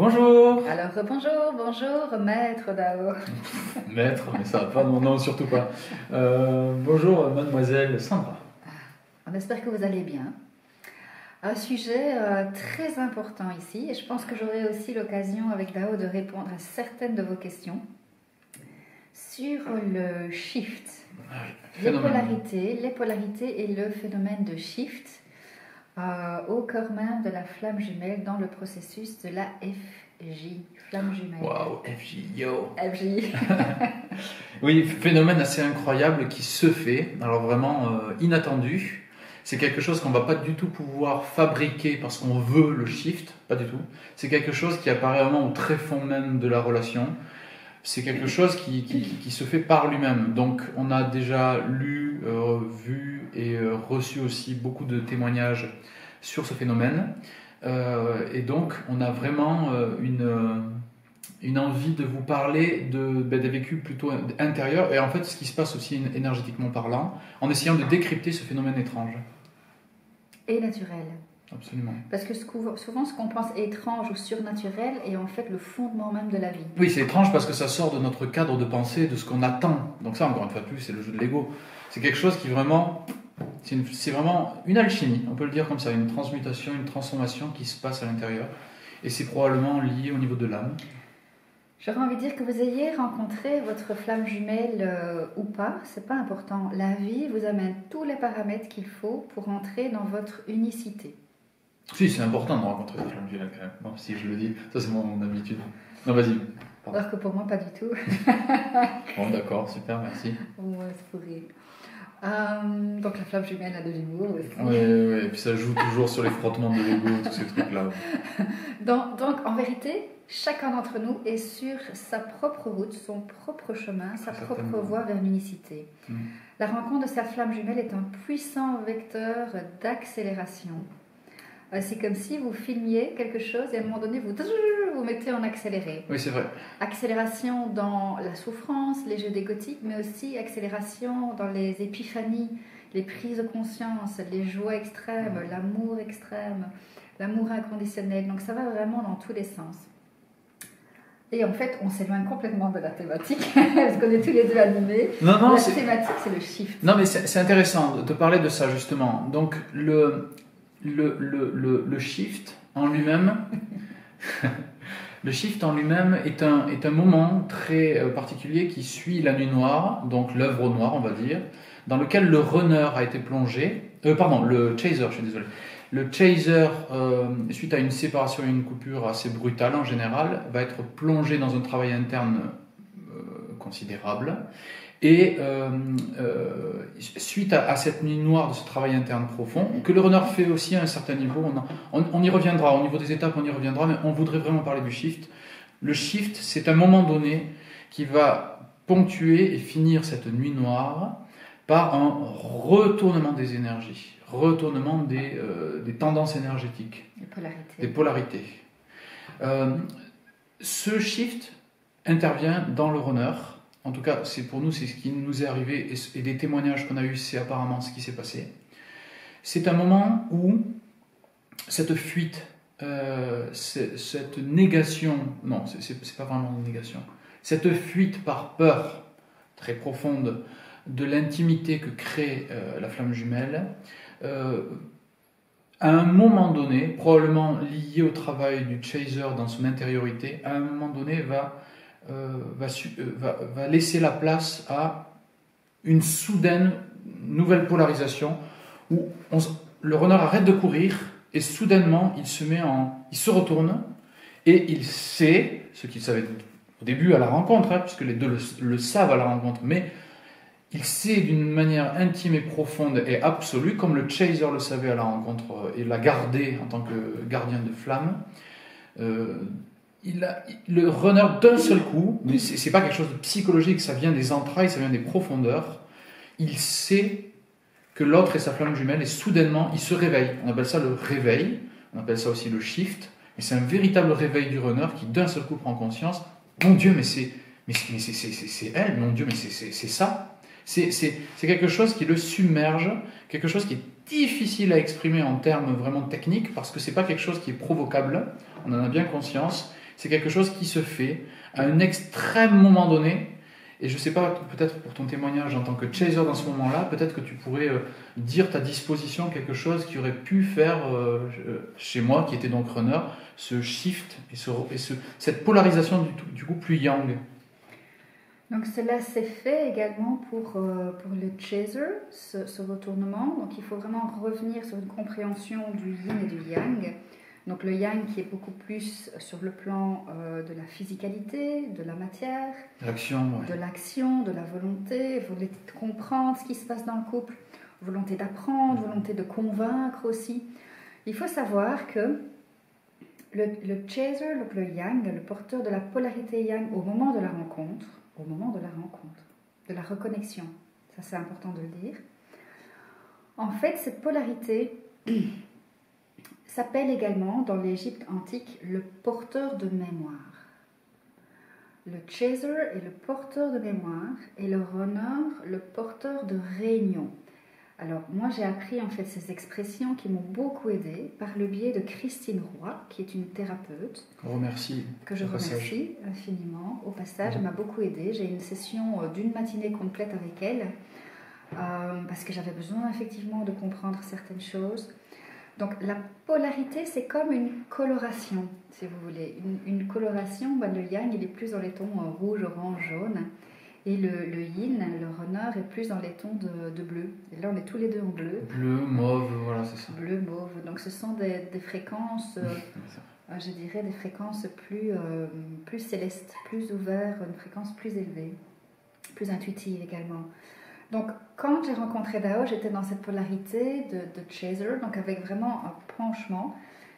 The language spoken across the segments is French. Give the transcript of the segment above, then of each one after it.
Bonjour. Alors bonjour, maître Dao. Maître, mais ça va pas, non, non, surtout pas. Bonjour, mademoiselle Sandra. On espère que vous allez bien. Un sujet très important ici, et je pense que j'aurai aussi l'occasion avec Dao de répondre à certaines de vos questions sur le shift. Ah oui, Les polarités et le phénomène de shift au cœur même de la flamme jumelle dans le processus de la FJ, flamme jumelle. Waouh, FJ, yo. FJ. Oui, phénomène assez incroyable qui se fait, alors vraiment inattendu. C'est quelque chose qu'on ne va pas du tout pouvoir fabriquer parce qu'on veut le shift, pas du tout. C'est quelque chose qui apparaît vraiment au tréfonds même de la relation. C'est quelque chose qui se fait par lui-même. Donc on a déjà lu, vu et reçu aussi beaucoup de témoignages sur ce phénomène. Et donc on a vraiment une envie de vous parler des vécus plutôt intérieurs et en fait ce qui se passe aussi énergétiquement parlant, en essayant de décrypter ce phénomène étrange. Et naturel. Absolument. Parce que souvent ce qu'on pense étrange ou surnaturel est en fait le fondement même de la vie. Oui, c'est étrange parce que ça sort de notre cadre de pensée, de ce qu'on attend. Donc ça, encore une fois de plus, c'est le jeu de l'ego. C'est quelque chose qui vraiment... C'est vraiment une alchimie, on peut le dire comme ça, une transmutation, une transformation qui se passe à l'intérieur. Et c'est probablement lié au niveau de l'âme. J'aurais envie de dire que vous ayez rencontré votre flamme jumelle ou pas, c'est pas important. La vie vous amène tous les paramètres qu'il faut pour entrer dans votre unicité. Si, c'est important de rencontrer sa flamme jumelle quand même. Non, si je le dis, ça c'est mon habitude. Non, vas-y. Pardon. Alors que pour moi, pas du tout. Bon, d'accord, super, merci. Ouais, c'est pour rire. Donc la flamme jumelle a de l'humour aussi. Oui, et puis ça joue toujours sur les frottements de l'ego, tous ces trucs-là. Donc en vérité, chacun d'entre nous est sur sa propre route, son propre chemin, sa propre voie vers l'unicité. La rencontre de sa flamme jumelle est un puissant vecteur d'accélération. C'est comme si vous filmiez quelque chose et à un moment donné, vous mettez en accéléré. Oui, c'est vrai. Accélération dans la souffrance, les jeux d'égotique, mais aussi accélération dans les épiphanies, les prises de conscience, les joies extrêmes, l'amour extrême, l'amour inconditionnel. Donc ça va vraiment dans tous les sens. Et en fait, on s'éloigne complètement de la thématique, parce qu'on est tous les deux animés. Non, la thématique, c'est le shift. Non, mais c'est intéressant de parler de ça, justement. Donc, le shift en lui-même... Le shift en lui-même est un moment très particulier qui suit la nuit noire, donc l'œuvre noire, on va dire, dans lequel le runner a été plongé... le chaser, je suis désolé. Le chaser, suite à une séparation et une coupure assez brutale en général, va être plongé dans un travail interne considérable. Et suite à cette nuit noire de ce travail interne profond, que le runner fait aussi à un certain niveau, on y reviendra, au niveau des étapes on y reviendra, mais on voudrait vraiment parler du shift. Le shift, c'est un moment donné qui va ponctuer et finir cette nuit noire par un retournement des énergies, retournement des tendances énergétiques, des polarités. Ce shift intervient dans le runner. En tout cas, c'est pour nous, c'est ce qui nous est arrivé et des témoignages qu'on a eus, c'est apparemment ce qui s'est passé. C'est un moment où cette fuite, cette négation, non, c'est pas vraiment une négation, cette fuite par peur très profonde de l'intimité que crée la flamme jumelle, à un moment donné, probablement lié au travail du chaser dans son intériorité, à un moment donné va laisser la place à une soudaine nouvelle polarisation où le runner arrête de courir et soudainement il se retourne et il sait ce qu'il savait au début à la rencontre, puisque les deux le savent à la rencontre, mais il sait d'une manière intime et profonde et absolue, comme le chaser le savait à la rencontre et l'a gardé en tant que gardien de flamme. Le runner d'un seul coup, mais c'est pas quelque chose de psychologique, ça vient des entrailles, ça vient des profondeurs, il sait que l'autre est sa flamme jumelle et soudainement il se réveille. On appelle ça le réveil, on appelle ça aussi le shift, et c'est un véritable réveil du runner qui d'un seul coup prend conscience, mon Dieu, mais c'est elle, mon Dieu, mais c'est ça. C'est quelque chose qui le submerge, quelque chose qui est difficile à exprimer en termes vraiment techniques, parce que c'est pas quelque chose qui est provocable, on en a bien conscience. C'est quelque chose qui se fait à un extrême moment donné. Et je ne sais pas, peut-être pour ton témoignage en tant que chaser dans ce moment-là, peut-être que tu pourrais dire ta disposition, quelque chose qui aurait pu faire chez moi, qui était donc runner, ce shift et cette polarisation du coup plus yang. Donc cela s'est fait également pour le chaser, ce retournement. Donc il faut vraiment revenir sur une compréhension du yin et du yang. Donc le yang qui est beaucoup plus sur le plan de la physicalité, de la matière, de l'action, de la volonté de comprendre ce qui se passe dans le couple, volonté d'apprendre, volonté de convaincre aussi. Il faut savoir que le chaser, donc le yang, le porteur de la polarité yang au moment de la rencontre, de la reconnexion, ça c'est important de le dire. En fait, cette polarité s'appelle également dans l'Égypte antique le porteur de mémoire. Le chaser est le porteur de mémoire et le runner le porteur de réunion. Alors moi j'ai appris en fait ces expressions qui m'ont beaucoup aidée par le biais de Christine Roy, qui est une thérapeute. Que je remercie infiniment. Au passage, elle m'a beaucoup aidée. J'ai eu une session d'une matinée complète avec elle parce que j'avais besoin effectivement de comprendre certaines choses. Donc la polarité, c'est comme une coloration, si vous voulez. Une coloration, le yang, il est plus dans les tons rouge, orange, jaune. Et le yin, le runner, est plus dans les tons de bleu. Et là, on est tous les deux en bleu. Bleu, mauve, voilà, c'est ça. Bleu, mauve. Donc ce sont des fréquences, je dirais, des fréquences plus célestes, plus ouvertes, une fréquence plus élevée, plus intuitive également. Donc, quand j'ai rencontré Dao, j'étais dans cette polarité de chaser, donc avec vraiment un penchement,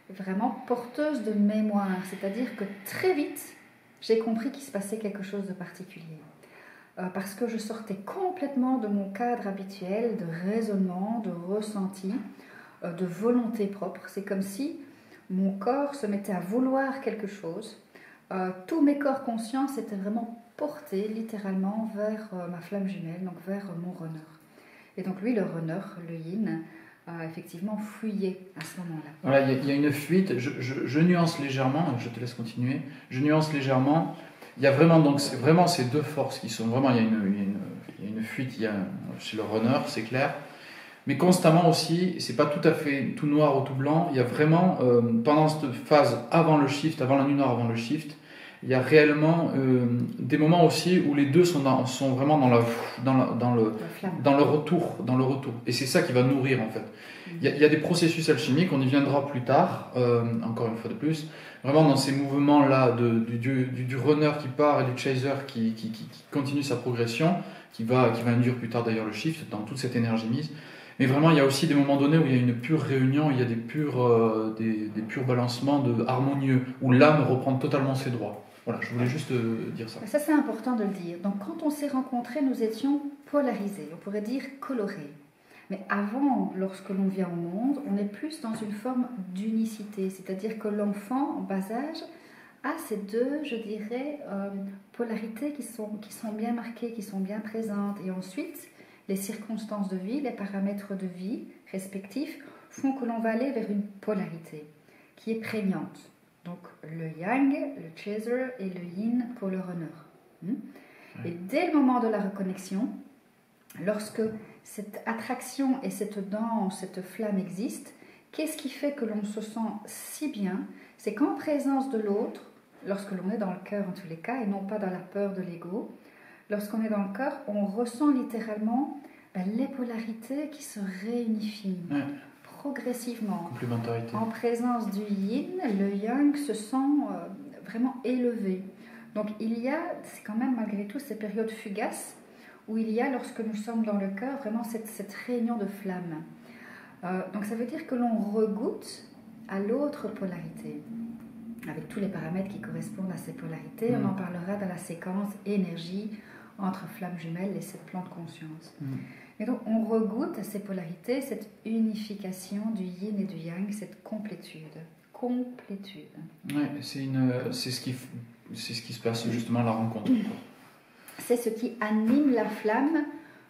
vraiment porteuse de mémoire. C'est-à-dire que très vite, j'ai compris qu'il se passait quelque chose de particulier. Parce que je sortais complètement de mon cadre habituel de raisonnement, de ressenti, de volonté propre. C'est comme si mon corps se mettait à vouloir quelque chose. Tous mes corps conscients s'étaient vraiment porté littéralement vers ma flamme jumelle, donc vers mon runner. Et donc lui, le runner, le yin, a effectivement fuyé à ce moment-là. Voilà, il y a une fuite, je nuance légèrement, je te laisse continuer, je nuance légèrement, il y a vraiment, donc, c'est vraiment ces deux forces qui sont vraiment, il y a une fuite chez le runner, c'est clair, mais constamment aussi, c'est pas tout à fait tout noir ou tout blanc, il y a vraiment, pendant cette phase avant le shift, avant la nuit noire, avant le shift, il y a réellement des moments aussi où les deux sont vraiment dans le retour. Et c'est ça qui va nourrir en fait. Il y a des processus alchimiques, on y viendra plus tard, encore une fois de plus, vraiment dans ces mouvements-là du runner qui part et du chaser qui continue sa progression, qui va induire plus tard d'ailleurs le shift dans toute cette énergie mise. Mais vraiment, il y a aussi des moments donnés où il y a une pure réunion, il y a des purs balancements harmonieux, où l'âme reprend totalement ses droits. Voilà, je voulais juste dire ça. Ça, c'est important de le dire. Donc, quand on s'est rencontrés, nous étions polarisés, on pourrait dire colorés. Mais avant, lorsque l'on vient au monde, on est plus dans une forme d'unicité. C'est-à-dire que l'enfant, en bas âge, a ces deux, je dirais, polarités qui sont bien marquées, qui sont bien présentes. Et ensuite, les circonstances de vie, les paramètres de vie respectifs font que l'on va aller vers une polarité qui est prégnante. Donc le yang, le chaser et le yin pour le runner. Et dès le moment de la reconnexion, lorsque cette attraction et cette danse, cette flamme existent, qu'est-ce qui fait que l'on se sent si bien? C'est qu'en présence de l'autre, lorsque l'on est dans le cœur en tous les cas, et non pas dans la peur de l'ego, lorsqu'on est dans le cœur, on ressent littéralement les polarités qui se réunifient. Progressivement, en présence du yin, le yang se sent vraiment élevé. Donc il y a, c'est quand même malgré tout ces périodes fugaces où il y a, lorsque nous sommes dans le cœur, vraiment cette réunion de flammes. Donc ça veut dire que l'on regoute à l'autre polarité, avec tous les paramètres qui correspondent à ces polarités. On en parlera dans la séquence énergie entre flammes jumelles et cette plan de conscience. Et donc, on regoute à ces polarités, cette unification du yin et du yang, cette complétude. Ouais, c'est ce qui se passe justement à la rencontre. C'est ce qui anime la flamme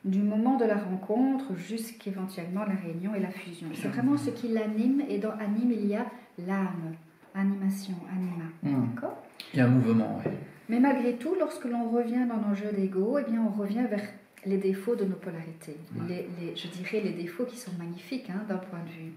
du moment de la rencontre jusqu'éventuellement la réunion et la fusion. C'est vraiment ce qui l'anime, et dans anime, il y a l'âme, animation, anima. D'accord ? Il y a un mouvement, oui. Mais malgré tout, lorsque l'on revient dans nos jeux d'ego, eh bien, on revient vers les défauts de nos polarités. Je dirais les défauts qui sont magnifiques d'un point de vue,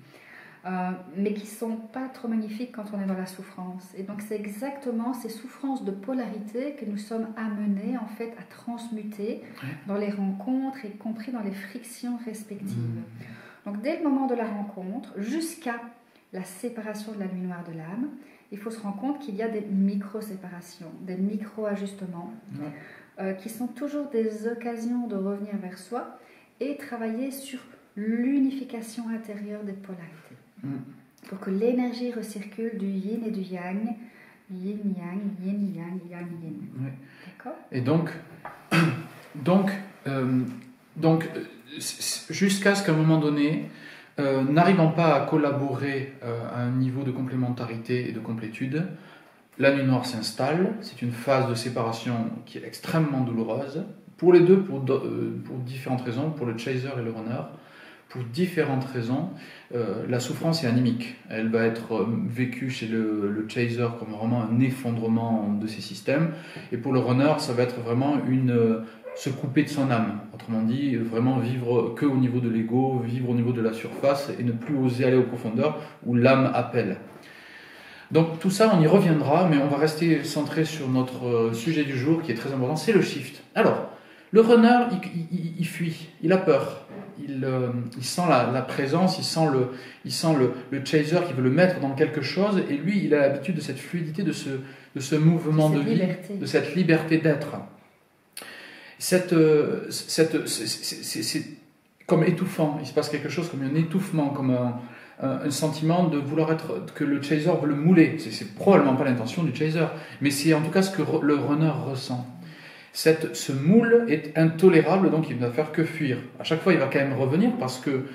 mais qui ne sont pas trop magnifiques quand on est dans la souffrance. Et donc c'est exactement ces souffrances de polarité que nous sommes amenés en fait à transmuter dans les rencontres, y compris dans les frictions respectives. Donc dès le moment de la rencontre, jusqu'à la séparation de la nuit noire de l'âme, il faut se rendre compte qu'il y a des micro-séparations, des micro-ajustements, qui sont toujours des occasions de revenir vers soi et travailler sur l'unification intérieure des polarités. Pour que l'énergie recircule du yin et du yang, yin-yang, yin-yang, yang-yin. Oui. D'accord ? Et donc jusqu'à ce qu'à un moment donné, n'arrivant pas à collaborer à un niveau de complémentarité et de complétude, la nuit noire s'installe. C'est une phase de séparation qui est extrêmement douloureuse, pour les deux, pour différentes raisons, pour le chaser et le runner. Pour différentes raisons, la souffrance est animique. Elle va être vécue chez le chaser comme vraiment un effondrement de ses systèmes. Et pour le runner, ça va être vraiment se couper de son âme. Autrement dit, vraiment vivre que au niveau de l'ego, vivre au niveau de la surface et ne plus oser aller aux profondeurs où l'âme appelle. Donc tout ça, on y reviendra, mais on va rester centré sur notre sujet du jour qui est très important, c'est le shift. Alors, le runner, il fuit, il a peur. Il sent la présence, il sent le chaser qui veut le mettre dans quelque chose, et lui, il a l'habitude de cette fluidité, de ce mouvement de vie, de cette liberté d'être. C'est comme étouffant, il se passe quelque chose comme un étouffement, comme un sentiment de vouloir être, que le chaser veut le mouler. C'est probablement pas l'intention du chaser, mais c'est en tout cas ce que le runner ressent. Ce moule est intolérable, donc il ne va faire que fuir. À chaque fois, il va quand même revenir parce que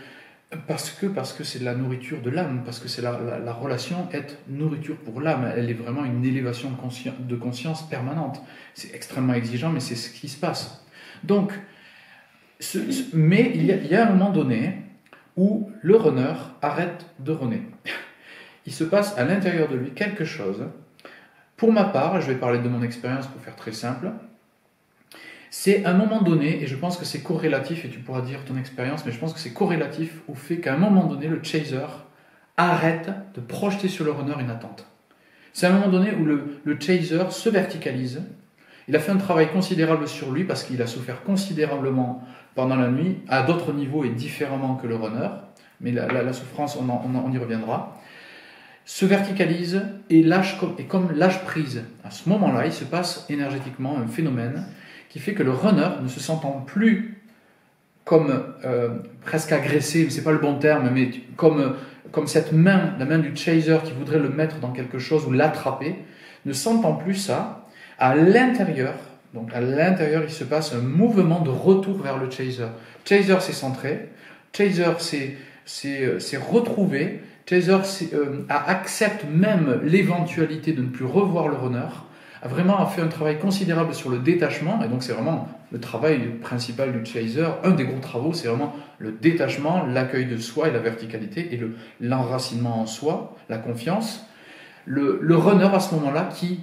c'est de la nourriture de l'âme, parce que c'est la relation est nourriture pour l'âme. Elle est vraiment une élévation de conscience permanente. C'est extrêmement exigeant, mais c'est ce qui se passe. Donc, mais il y a un moment donné où le runner arrête de runner. Il se passe à l'intérieur de lui quelque chose. Pour ma part, je vais parler de mon expérience pour faire très simple. C'est à un moment donné, et je pense que c'est corrélatif, et tu pourras dire ton expérience, mais je pense que c'est corrélatif au fait qu'à un moment donné, le chaser arrête de projeter sur le runner une attente. C'est à un moment donné où le chaser se verticalise. Il a fait un travail considérable sur lui parce qu'il a souffert considérablement pendant la nuit, à d'autres niveaux et différemment que le runner, mais la souffrance, on y reviendra. Se verticalise et comme lâche prise. À ce moment-là, il se passe énergétiquement un phénomène qui fait que le runner, ne se sentant plus comme presque agressé, mais c'est pas le bon terme, mais comme cette main, la main du chaser qui voudrait le mettre dans quelque chose ou l'attraper, ne sentant plus ça, à l'intérieur, il se passe un mouvement de retour vers le chaser. Chaser s'est centré, chaser s'est retrouvé, chaser accepte même l'éventualité de ne plus revoir le runner, a vraiment fait un travail considérable sur le détachement, et donc c'est vraiment le travail principal du chaser. Un des gros travaux, c'est vraiment le détachement, l'accueil de soi et la verticalité, et l'enracinement en soi, la confiance. Le runner, à ce moment-là, qui,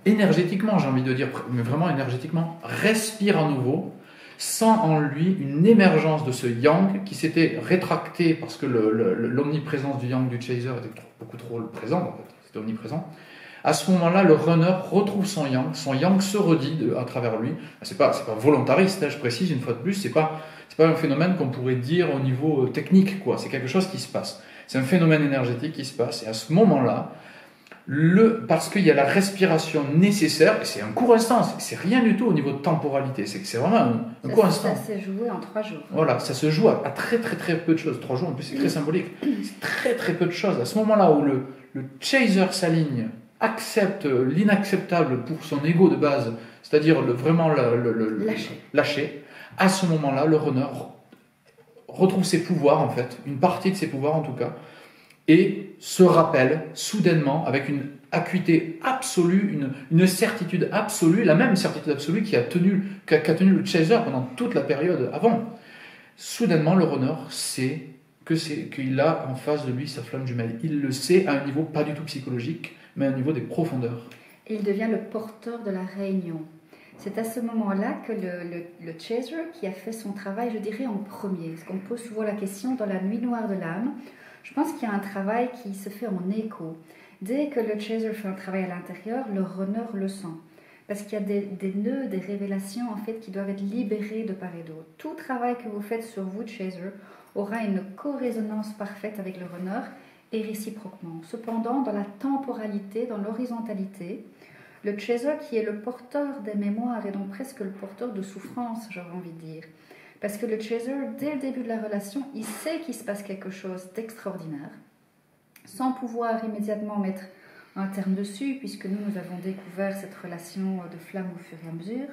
énergétiquement, j'ai envie de dire, mais vraiment énergétiquement, respire à nouveau, sent en lui une émergence de ce yang qui s'était rétracté parce que l'omniprésence du yang du chaser était beaucoup trop présente, en fait, c'était omniprésent. À ce moment-là, le runner retrouve son yang se redit à travers lui. C'est pas volontariste, je précise une fois de plus, c'est pas un phénomène qu'on pourrait dire au niveau technique, quoi. C'est quelque chose qui se passe. C'est un phénomène énergétique qui se passe. Et à ce moment-là, parce qu'il y a la respiration nécessaire, et c'est un court instant, c'est rien du tout au niveau de temporalité, c'est vraiment un court instant. Ça s'est joué en 3 jours. Voilà, ça se joue à très très très peu de choses. 3 jours, en plus, c'est très symbolique. C'est très très peu de choses. À ce moment-là où le chaser s'aligne, accepte l'inacceptable pour son ego de base, c'est-à-dire vraiment lâcher, à ce moment-là, le runner retrouve ses pouvoirs, en fait, une partie de ses pouvoirs en tout cas, et se rappelle soudainement, avec une acuité absolue, une certitude absolue, la même certitude absolue qu'a tenu le chaser pendant toute la période avant. Soudainement, le runner sait qu'il a en face de lui sa flamme jumelle. Il le sait à un niveau pas du tout psychologique, mais à un niveau des profondeurs. et il devient le porteur de la réunion. C'est à ce moment-là que le chaser qui a fait son travail, je dirais, en premier. Parce qu'on pose souvent la question dans la nuit noire de l'âme. Je pense qu'il y a un travail qui se fait en écho. Dès que le chaser fait un travail à l'intérieur, le runner le sent. Parce qu'il y a des nœuds, des révélations en fait qui doivent être libérées de part et d'autre. Tout travail que vous faites sur vous, chaser, aura une co-résonance parfaite avec le runner et réciproquement. Cependant, dans la temporalité, dans l'horizontalité, le chaser qui est le porteur des mémoires et donc presque le porteur de souffrance, j'aurais envie de dire. Parce que le chaser, dès le début de la relation, il sait qu'il se passe quelque chose d'extraordinaire, sans pouvoir immédiatement mettre un terme dessus, puisque nous avons découvert cette relation de flamme au fur et à mesure.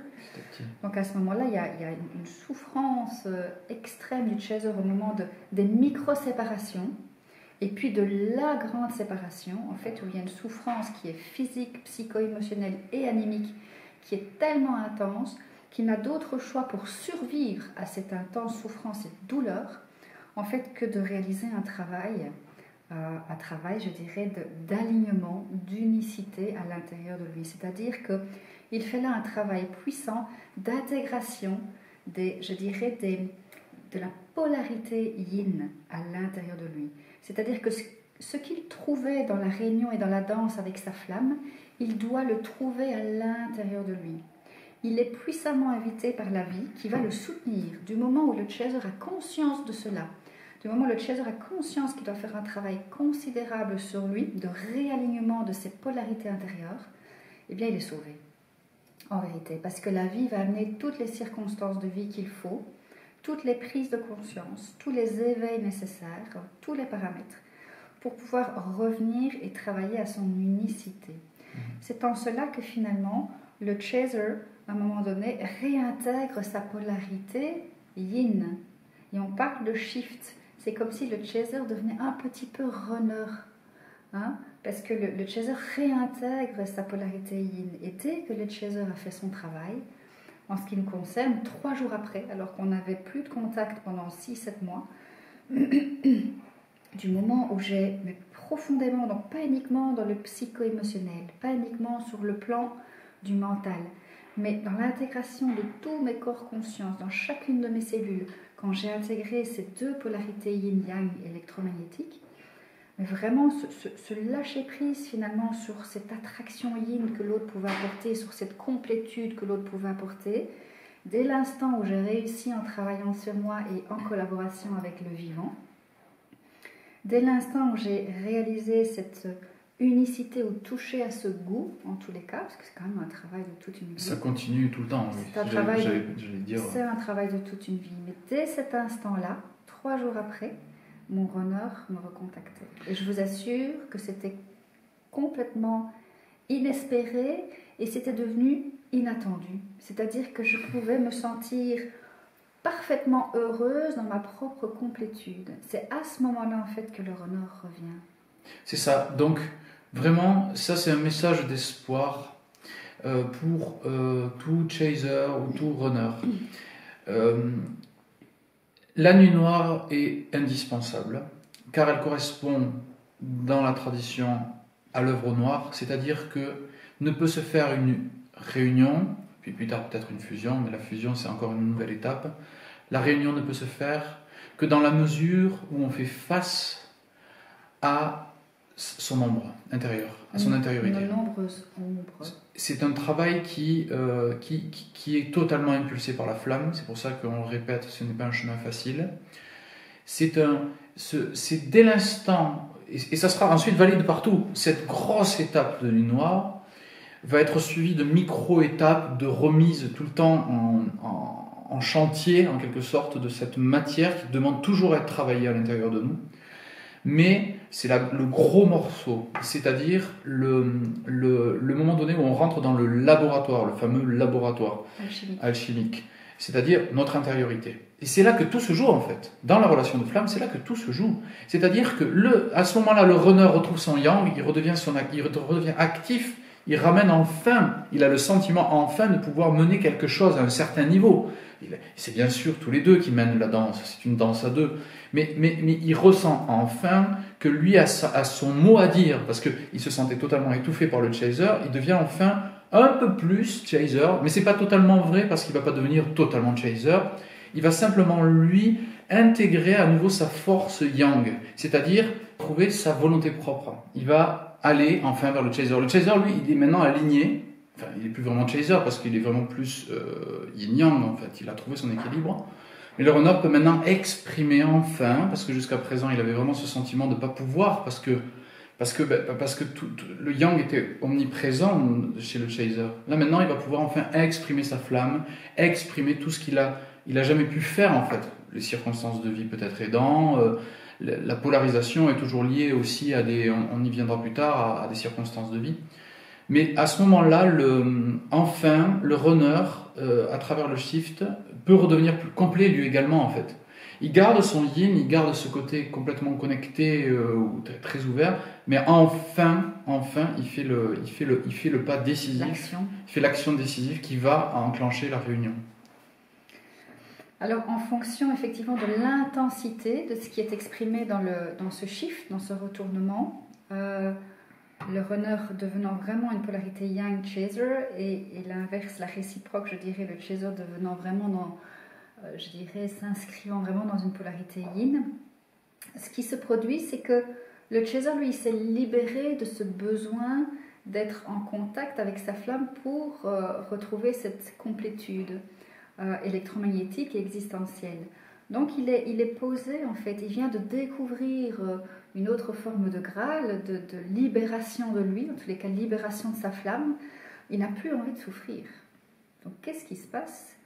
Donc à ce moment-là, il y a une souffrance extrême du chaser au moment des micro-séparations, et puis de la grande séparation, en fait, où il y a une souffrance qui est physique, psycho-émotionnelle et animique, qui est tellement intense qu'il n'a d'autre choix pour survivre à cette intense souffrance et douleur, en fait, que de réaliser un travail, je dirais, d'alignement, d'unicité à l'intérieur de lui. C'est-à-dire qu'il fait là un travail puissant d'intégration de la polarité yin à l'intérieur de lui. C'est-à-dire que ce qu'il trouvait dans la réunion et dans la danse avec sa flamme, il doit le trouver à l'intérieur de lui. Il est puissamment invité par la vie qui va le soutenir du moment où le chaser a conscience de cela. Du moment où le chaser a conscience qu'il doit faire un travail considérable sur lui, de réalignement de ses polarités intérieures, eh bien il est sauvé, en vérité. Parce que la vie va amener toutes les circonstances de vie qu'il faut, toutes les prises de conscience, tous les éveils nécessaires, tous les paramètres, pour pouvoir revenir et travailler à son unicité. C'est en cela que finalement, le chaser, à un moment donné, réintègre sa polarité yin. Et on parle de shift. C'est comme si le chaser devenait un petit peu runner. Parce que le chaser réintègre sa polarité yin. Et dès que le chaser a fait son travail, en ce qui me concerne, 3 jours après, alors qu'on n'avait plus de contact pendant 6-7 mois, du moment où j'ai profondément, donc pas uniquement dans le psycho-émotionnel, pas uniquement sur le plan du mental, mais dans l'intégration de tous mes corps conscience, dans chacune de mes cellules, quand j'ai intégré ces 2 polarités yin-yang électromagnétiques, mais vraiment se lâcher prise finalement sur cette attraction yin que l'autre pouvait apporter, sur cette complétude que l'autre pouvait apporter, dès l'instant où j'ai réussi en travaillant sur moi et en collaboration avec le vivant, dès l'instant où j'ai réalisé cette unicité ou toucher à ce goût, en tous les cas, parce que c'est quand même un travail de toute une vie. Ça continue tout le temps. C'est un travail de toute une vie. Mais dès cet instant-là, 3 jours après, mon runner me recontactait. Et je vous assure que c'était complètement inespéré et c'était devenu inattendu. C'est-à-dire que je pouvais me sentir parfaitement heureuse dans ma propre complétude. C'est à ce moment-là, en fait, que le runner revient. C'est ça. Donc, vraiment, ça, c'est un message d'espoir pour tout chaser ou tout runner. La nuit noire est indispensable, car elle correspond, dans la tradition, à l'œuvre noire, c'est-à-dire que ne peut se faire une réunion, puis plus tard peut-être une fusion, mais la fusion c'est encore une nouvelle étape. La réunion ne peut se faire que dans la mesure où on fait face à son ombre intérieure, à son intériorité. Nos nombreuses ombres. C'est un travail qui est totalement impulsé par la flamme, c'est pour ça qu'on le répète, ce n'est pas un chemin facile. C'est dès l'instant, et ça sera ensuite valide partout, cette grosse étape de nuit noire va être suivie de micro-étapes de remise tout le temps en chantier, en quelque sorte, de cette matière qui demande toujours à être travaillée à l'intérieur de nous. Mais c'est le gros morceau, c'est-à-dire le moment donné où on rentre dans le laboratoire, le fameux laboratoire alchimique, c'est-à-dire notre intériorité. Et c'est là que tout se joue en fait. Dans la relation de flamme, c'est là que tout se joue. C'est-à-dire que à ce moment-là, le runner retrouve son yang, il redevient actif, Il ramène enfin, il a le sentiment enfin de pouvoir mener quelque chose à un certain niveau. C'est bien sûr tous les deux qui mènent la danse, c'est une danse à deux. Mais il ressent enfin que lui a son mot à dire, parce qu'il se sentait totalement étouffé par le chaser. Il devient enfin un peu plus chaser, mais c'est pas totalement vrai parce qu'il va pas devenir totalement chaser. Il va simplement lui intégrer à nouveau sa force yang, c'est-à-dire trouver sa volonté propre. Il va aller enfin vers le chaser. Le chaser, lui, il est maintenant aligné. Enfin, il n'est plus vraiment chaser parce qu'il est vraiment plus yin-yang en fait. Il a trouvé son équilibre. Mais le runner peut maintenant exprimer enfin, parce que jusqu'à présent, il avait vraiment ce sentiment de ne pas pouvoir, parce que le yang était omniprésent chez le chaser. Là maintenant, il va pouvoir enfin exprimer sa flamme, exprimer tout ce qu'il a jamais pu faire en fait. Les circonstances de vie peut-être aidant, la polarisation est toujours liée aussi à on y viendra plus tard, à des circonstances de vie. Mais à ce moment-là, enfin, le runner, à travers le shift, peut redevenir plus complet lui également en fait. Il garde son yin, il garde ce côté complètement connecté ou très ouvert, mais enfin, il fait le pas décisif, il fait l'action décisive qui va enclencher la réunion. Alors, en fonction effectivement de l'intensité de ce qui est exprimé dans ce shift, dans ce retournement, le runner devenant vraiment une polarité yang chaser et l'inverse, la réciproque, je dirais, le chaser devenant vraiment s'inscrivant vraiment dans une polarité yin. Ce qui se produit, c'est que le chaser, lui, s'est libéré de ce besoin d'être en contact avec sa flamme pour retrouver cette complétude électromagnétique et existentielle. Donc il est posé en fait, il vient de découvrir une autre forme de Graal, de libération de lui, en tous les cas libération de sa flamme. Il n'a plus envie de souffrir. Donc qu'est-ce qui se passe?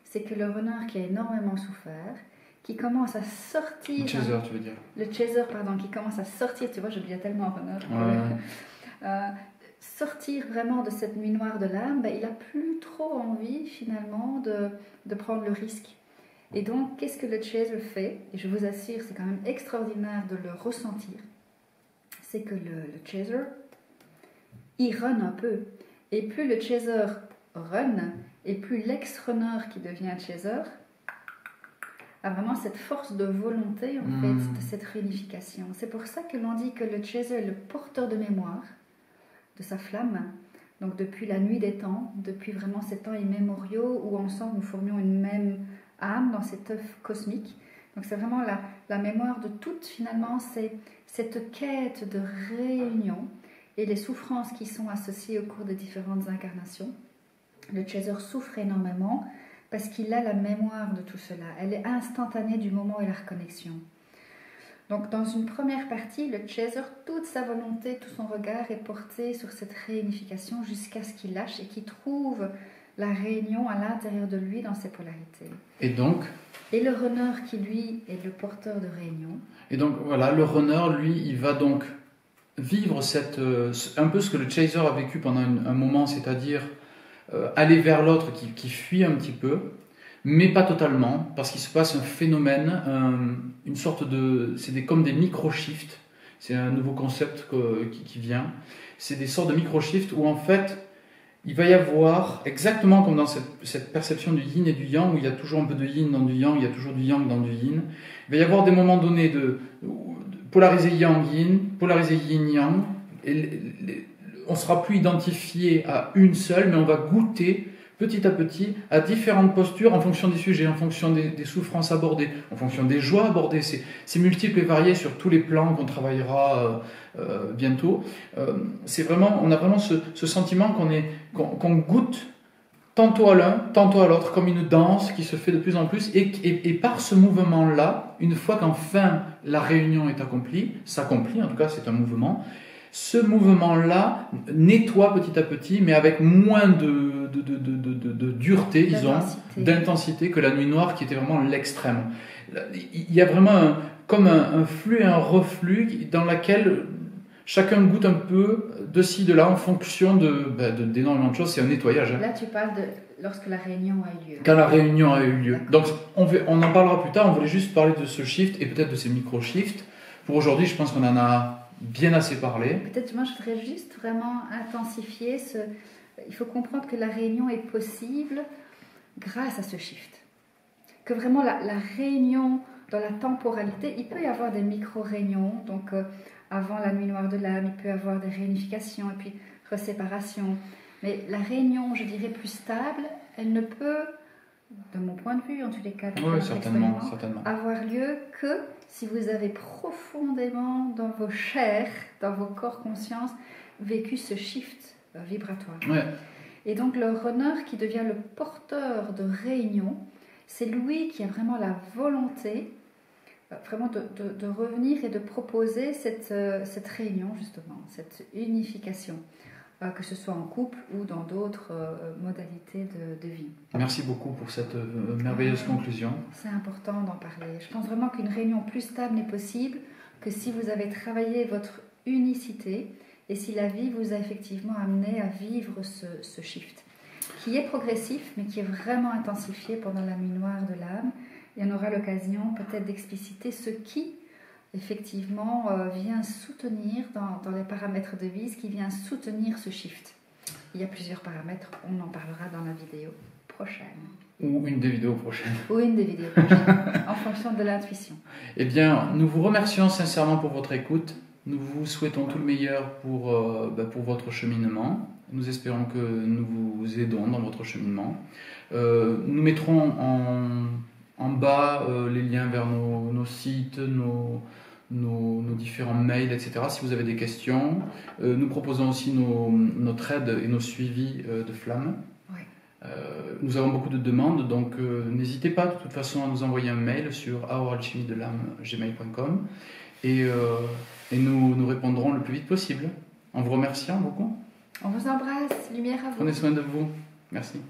C'est que le runner qui a énormément souffert, qui commence à sortir... Le chaser, tu veux dire? Le chaser, pardon, qui commence à sortir, tu vois, je dis tellement runner. Ouais. Sortir vraiment de cette nuit noire de l'âme, il n'a plus trop envie finalement de prendre le risque. Et donc, qu'est-ce que le chaser fait? Et je vous assure, c'est quand même extraordinaire de le ressentir. C'est que le chaser, il run un peu. Et plus le chaser run, et plus l'ex-runner qui devient chaser a vraiment cette force de volonté, en fait, de cette réunification. C'est pour ça que l'on dit que le chaser est le porteur de mémoire de sa flamme. Donc, depuis la nuit des temps, depuis vraiment ces temps immémoriaux où ensemble nous formions une même âme dans cet œuf cosmique. Donc c'est vraiment la mémoire de toute, finalement, c'est cette quête de réunion et les souffrances qui sont associées au cours des différentes incarnations. Le chaser souffre énormément parce qu'il a la mémoire de tout cela. Elle est instantanée du moment et la reconnexion. Donc dans une première partie, le chaser, toute sa volonté, tout son regard est porté sur cette réunification jusqu'à ce qu'il lâche et qu'il trouve la réunion à l'intérieur de lui dans ses polarités. Et donc, et le runner qui, lui, est le porteur de réunion. Et donc, voilà, le runner, lui, il va donc vivre un peu ce que le chaser a vécu pendant un moment, c'est-à-dire aller vers l'autre qui fuit un petit peu, mais pas totalement, parce qu'il se passe un phénomène, une sorte de... comme des micro-shifts, c'est un nouveau concept qui vient, c'est des sortes de micro-shifts où en fait, il va y avoir, exactement comme dans cette perception du yin et du yang, où il y a toujours un peu de yin dans du yang, il y a toujours du yang dans du yin, il va y avoir des moments donnés de polariser yang-yin, polariser yin-yang, et on ne sera plus identifié à une seule, mais on va goûter petit à petit à différentes postures en fonction des sujets, en fonction des souffrances abordées, en fonction des joies abordées. C'est multiple et varié sur tous les plans qu'on travaillera bientôt. On a vraiment ce sentiment qu'on goûte tantôt à l'un, tantôt à l'autre, comme une danse qui se fait de plus en plus. Et par ce mouvement-là, une fois qu'enfin la réunion est s'accomplit, en tout cas c'est un mouvement, ce mouvement-là nettoie petit à petit, mais avec moins de dureté, disons, d'intensité que la nuit noire qui était vraiment l'extrême. Il y a vraiment comme un flux et un reflux dans lequel chacun goûte un peu de ci, de là, en fonction d'énormément de choses. C'est un nettoyage. Là, tu parles de lorsque la réunion a eu lieu. Quand la réunion a eu lieu. Donc, on en parlera plus tard. On voulait juste parler de ce shift et peut-être de ces micro-shifts. Pour aujourd'hui, je pense qu'on en a bien assez parlé. Peut-être moi je voudrais juste vraiment intensifier ce... Il faut comprendre que la réunion est possible grâce à ce shift. Que vraiment la réunion dans la temporalité, il peut y avoir des micro-réunions, donc avant la nuit noire de l'âme, il peut y avoir des réunifications et puis reséparation. Mais la réunion, je dirais, plus stable, elle ne peut, de mon point de vue en tous les cas, Oui, certainement. avoir lieu que si vous avez profondément dans vos chairs, dans vos corps conscience, vécu ce shift vibratoire. Ouais. Et donc le runner qui devient le porteur de réunion, c'est lui qui a vraiment la volonté vraiment de revenir et de proposer cette réunion justement, cette unification, que ce soit en couple ou dans d'autres modalités de vie. Merci beaucoup pour cette merveilleuse conclusion. C'est important d'en parler. Je pense vraiment qu'une réunion plus stable n'est possible que si vous avez travaillé votre unicité et si la vie vous a effectivement amené à vivre ce shift, qui est progressif, mais qui est vraiment intensifié pendant la nuit noire de l'âme. Et on aura l'occasion peut-être d'expliciter ce qui, effectivement, vient soutenir dans les paramètres de vie, ce qui vient soutenir ce shift. Il y a plusieurs paramètres, on en parlera dans la vidéo prochaine. Ou une des vidéos prochaines. Ou une des vidéos prochaines, en fonction de l'intuition. Eh bien, nous vous remercions sincèrement pour votre écoute. Nous vous souhaitons tout le meilleur pour votre cheminement. Nous espérons que nous vous aidons dans votre cheminement. Nous mettrons en bas les liens vers nos sites, nos différents mails, etc. Si vous avez des questions. Nous proposons aussi notre aide et nos suivis de flammes. Oui. Nous avons beaucoup de demandes, donc n'hésitez pas de toute façon à nous envoyer un mail sur aoralchimiedelame@gmail.com et nous répondrons le plus vite possible. En vous remerciant beaucoup. On vous embrasse, lumière à vous. Prenez soin de vous. Merci.